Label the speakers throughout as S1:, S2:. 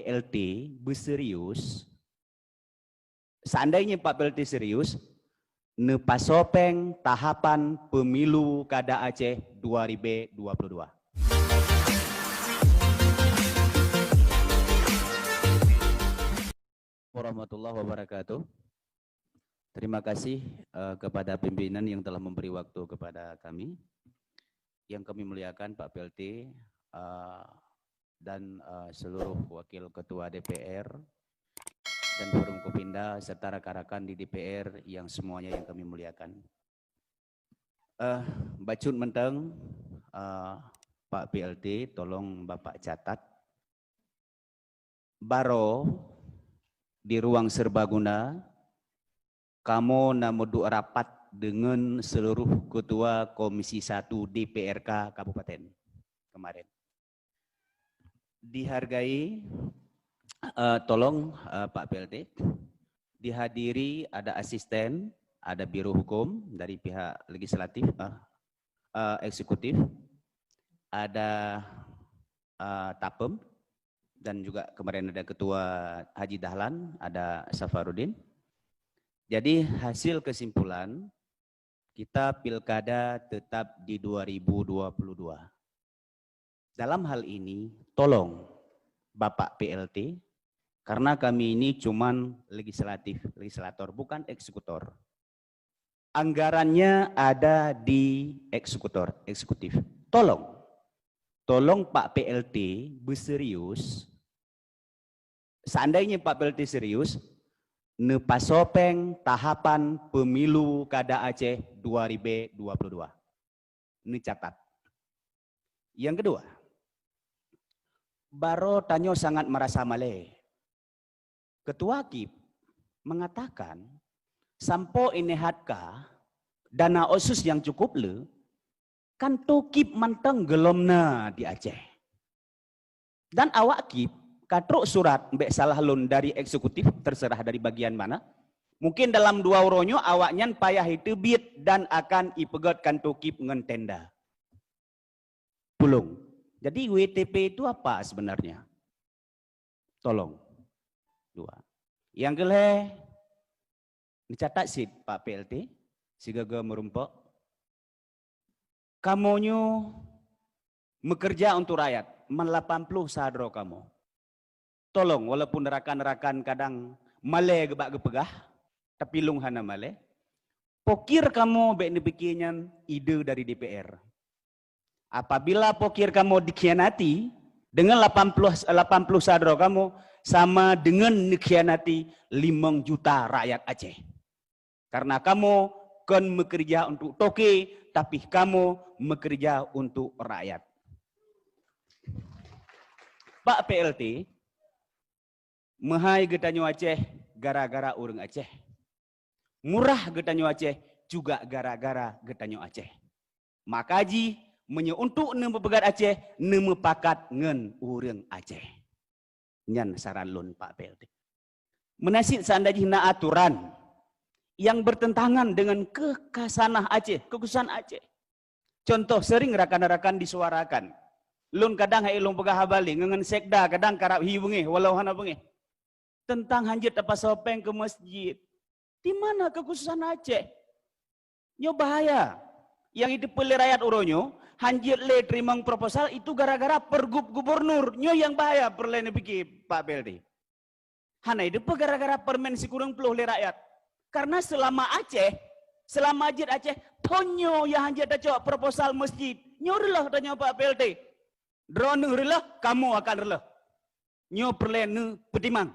S1: PLT berserius, seandainya Pak PLT serius, nepasopeng tahapan pemilu kada Aceh 2022. Warahmatullahi wabarakatuh. Terima kasih kepada pimpinan yang telah memberi waktu kepada kami. Yang kami muliakan Pak PLT dan seluruh wakil ketua DPR dan Forum Kopinda serta rekan-rekan di DPR yang semuanya yang kami muliakan. Bacun menteng Pak PLT, tolong Bapak catat. Baro di ruang serbaguna, kamu namudu rapat dengan seluruh ketua Komisi 1 DPRK Kabupaten kemarin. Dihargai, tolong Pak PLT, dihadiri ada asisten, ada biro hukum dari pihak legislatif, eksekutif, ada Tapem, dan juga kemarin ada Ketua Haji Dahlan, ada Safarudin. Jadi hasil kesimpulan, kita pilkada tetap di 2022. Dalam hal ini, tolong Bapak PLT, karena kami ini cuman legislator, bukan eksekutor. Anggarannya ada di eksekutif. Tolong Pak PLT berserius. Seandainya Pak PLT serius, nepasopeng tahapan pemilu kada Aceh 2022. Ini catat. Yang kedua, Baro Tanyo sangat merasa maleh. Ketua KIP mengatakan, sampo ini hatka dana osus yang cukup le, kan to KIP manteng gelomna di Aceh. Dan awak KIP katruk surat mbek salah lun dari eksekutif, terserah dari bagian mana. Mungkin dalam 2 uronyo awaknya payah itu bit dan akan ipegat kanto KIP ngen tenda. Pulung. Jadi WTP itu apa sebenarnya? Tolong. 2. Yang kele, dicatat sit Pak PLT, sigaga merumpok. Kamonyo bekerja untuk rakyat, 80 sadro kamu. Tolong, walaupun rekan-rekan kadang male gebak gepegah, tapi lunghana male, pokir kamu bek nebikinyan ide dari DPR. Apabila pokir kamu dikhianati dengan 80 sadro kamu, sama dengan dikhianati 5 juta rakyat Aceh. Karena kamu kan bekerja untuk toke, tapi kamu bekerja untuk rakyat. Pak PLT, mahai getanyo Aceh gara-gara urang Aceh. Murah getanyo Aceh juga gara-gara getanyo Aceh. Makaji untuk nembebegat Aceh nemepakat ngen urang Aceh. Nyan saran lun Pak PLT. Menasit seandainya aturan yang bertentangan dengan kekasanah Aceh, kekuasaan Aceh. Contoh sering rakan-rakan disuarakan. Lun kadang hai lung pegah balik ngen sekda kadang karap hi bengi walau hana bengi. Tentang hanjit apa sopeng ke masjid. Di mana kekhususan Aceh? Nyo bahaya. Yang itu pilih rakyat uronyo, hanjit le terima proposal itu gara-gara pergub gubernur. Nyo yang bahaya perlain pikir Pak PLT. Hana itu gara-gara permen si kurang puluh le rakyat. Karena selama Ajit Aceh, tonyo yang hanjit ada proposal masjid. Nyo relah tanya Pak PLT. Drone relah, kamu akan relah. Nyo perlain petimang.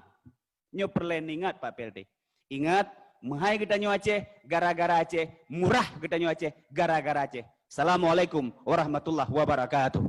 S1: Nyo perlain ingat Pak PLT. Ingat, mahai kita nyo Aceh, gara-gara Aceh. Murah kita nyo Aceh, gara-gara Aceh. Assalamualaikum warahmatullahi wabarakatuh.